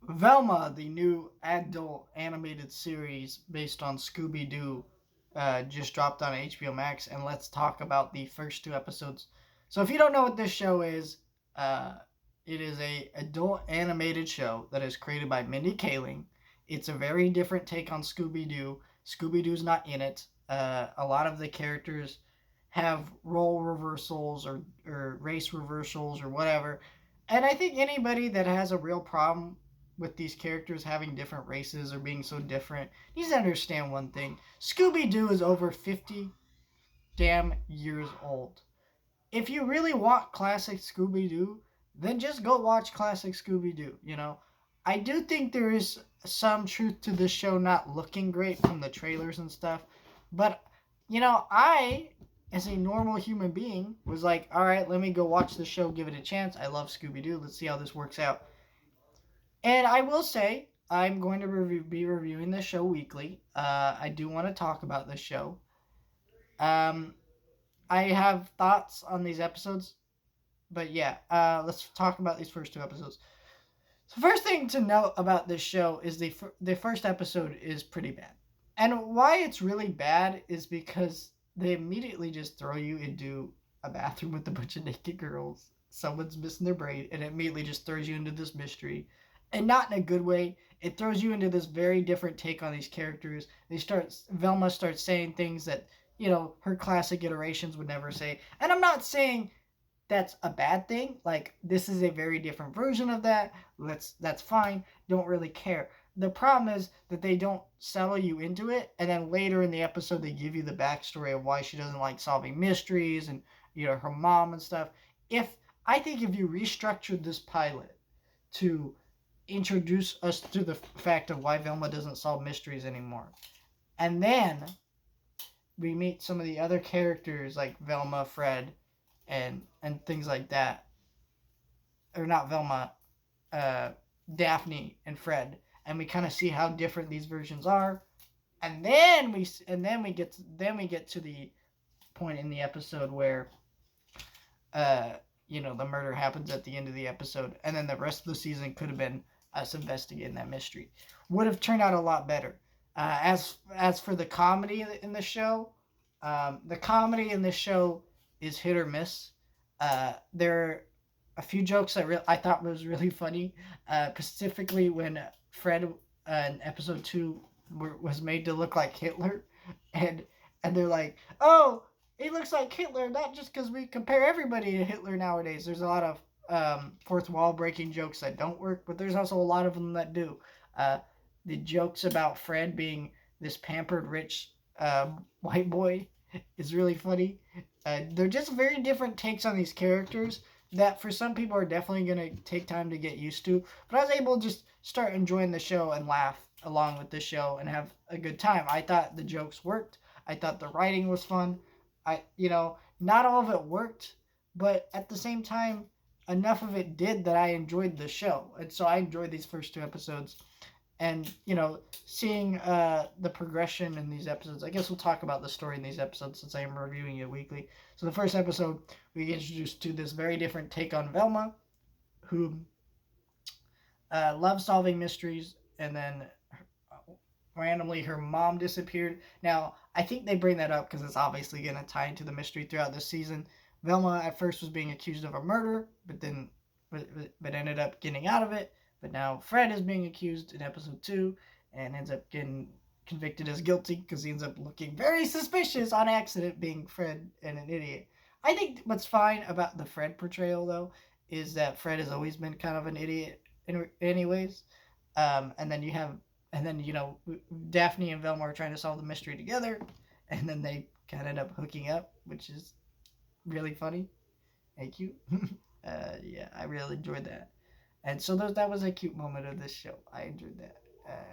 Velma, the new adult animated series based on Scooby Doo, just dropped on HBO Max, and let's talk about the first two episodes. So, if you don't know what this show is, uh, it is a adult animated show that is created by Mindy Kaling. It's a very different take on Scooby Doo. Scooby Doo's not in it. A lot of the characters have role reversals or race reversals or whatever. And I think anybody that has a real problem with these characters having different races or being so different needs to understand one thing. Scooby Doo is over 50 damn years old. If you really want classic Scooby Doo, then just go watch classic Scooby Doo, you know? I do think there is some truth to this show not looking great from the trailers and stuff, but I as a normal human being was like, all right, let me go watch the show, give it a chance. I love Scooby Doo. Let's see how this works out. And I will say, I'm going to be reviewing this show weekly. I do want to talk about this show. Um, I have thoughts on these episodes, but yeah, let's talk about these first two episodes. So, first thing to note about this show is the first episode is pretty bad, and why it's really bad is because they immediately just throw you into a bathroom with a bunch of naked girls. Someone's missing their brain, and it immediately just throws you into this mystery, and not in a good way. It throws you into this very different take on these characters. Velma starts saying things that her classic iterations would never say, and I'm not saying that's a bad thing. Like, this is a very different version of that. That's fine. Don't really care. The problem is that they don't settle you into it, and then later in the episode they give you the backstory of why she doesn't like solving mysteries and her mom and stuff. If I think if you restructured this pilot to introduce us to the fact of why Velma doesn't solve mysteries anymore, and then we meet some of the other characters like Velma, Fred, and things like that, or not Velma, uh, Daphne and Fred, and we kind of see how different these versions are, and then we get to the point in the episode where the murder happens at the end of the episode, and then the rest of the season could have been us investigating that mystery. Would have turned out a lot better. As for the comedy in the show, the comedy in this show is hit or miss. There are a few jokes I thought was really funny, specifically when Fred in episode two was made to look like Hitler, and they're like, "Oh, he looks like Hitler," not just because we compare everybody to Hitler nowadays. There's a lot of fourth wall breaking jokes that don't work, but there's also a lot of them that do. The jokes about Fred being this pampered rich white boy is really funny. They're just very different takes on these characters that for some people are definitely going to take time to get used to. But I was able to just start enjoying the show and laugh along with the show and have a good time. I thought the jokes worked. I thought the writing was fun. Not all of it worked, but at the same time, enough of it did that I enjoyed the show. And so I enjoyed these first two episodes. And, seeing the progression in these episodes. I guess we'll talk about the story in these episodes since I am reviewing it weekly. So the first episode, we get introduced to this very different take on Velma, who loves solving mysteries, and then randomly her mom disappeared. Now, I think they bring that up because it's obviously going to tie into the mystery throughout this season. Velma at first was being accused of a murder, but ended up getting out of it. But now Fred is being accused in episode 2 and ends up getting convicted as guilty because he ends up looking very suspicious on accident, being Fred and an idiot. I think what's fine about the Fred portrayal, though, is that Fred has always been kind of an idiot anyways. And then Daphne and Velma are trying to solve the mystery together, and then they kind of end up hooking up, which is really funny and cute. Yeah, I really enjoyed that. And so that was a cute moment of this show. I enjoyed that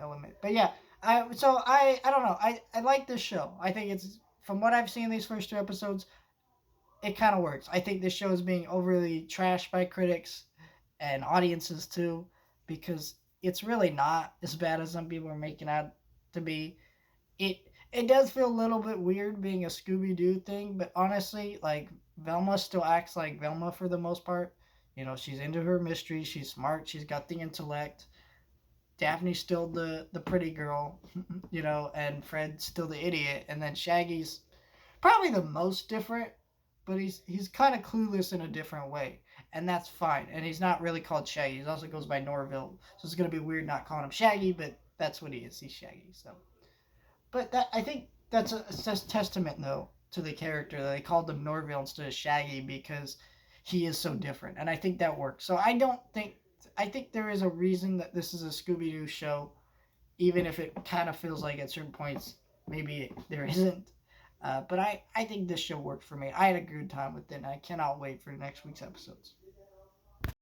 element. But yeah, I don't know. I like this show. I think it's, from what I've seen these first two episodes, it kind of works. I think this show is being overly trashed by critics and audiences too, because it's really not as bad as some people are making out to be. It does feel a little bit weird being a Scooby Doo thing, but honestly, like, Velma still acts like Velma for the most part. She's into her mystery. She's smart. She's got the intellect. Daphne's still the pretty girl, you know, and Fred's still the idiot, and then Shaggy's probably the most different, but he's kind of clueless in a different way, and that's fine. And he's not really called Shaggy. He also goes by Norville, so it's gonna be weird not calling him Shaggy, but that's what he is. He's Shaggy. So, but that I think that's a testament though to the character that they called him Norville instead of Shaggy because he is so different, and I think that works. So I think there is a reason that this is a Scooby Doo show, even if it kind of feels like at certain points maybe there isn't. But I think this show worked for me. I had a good time with it, and I cannot wait for next week's episodes.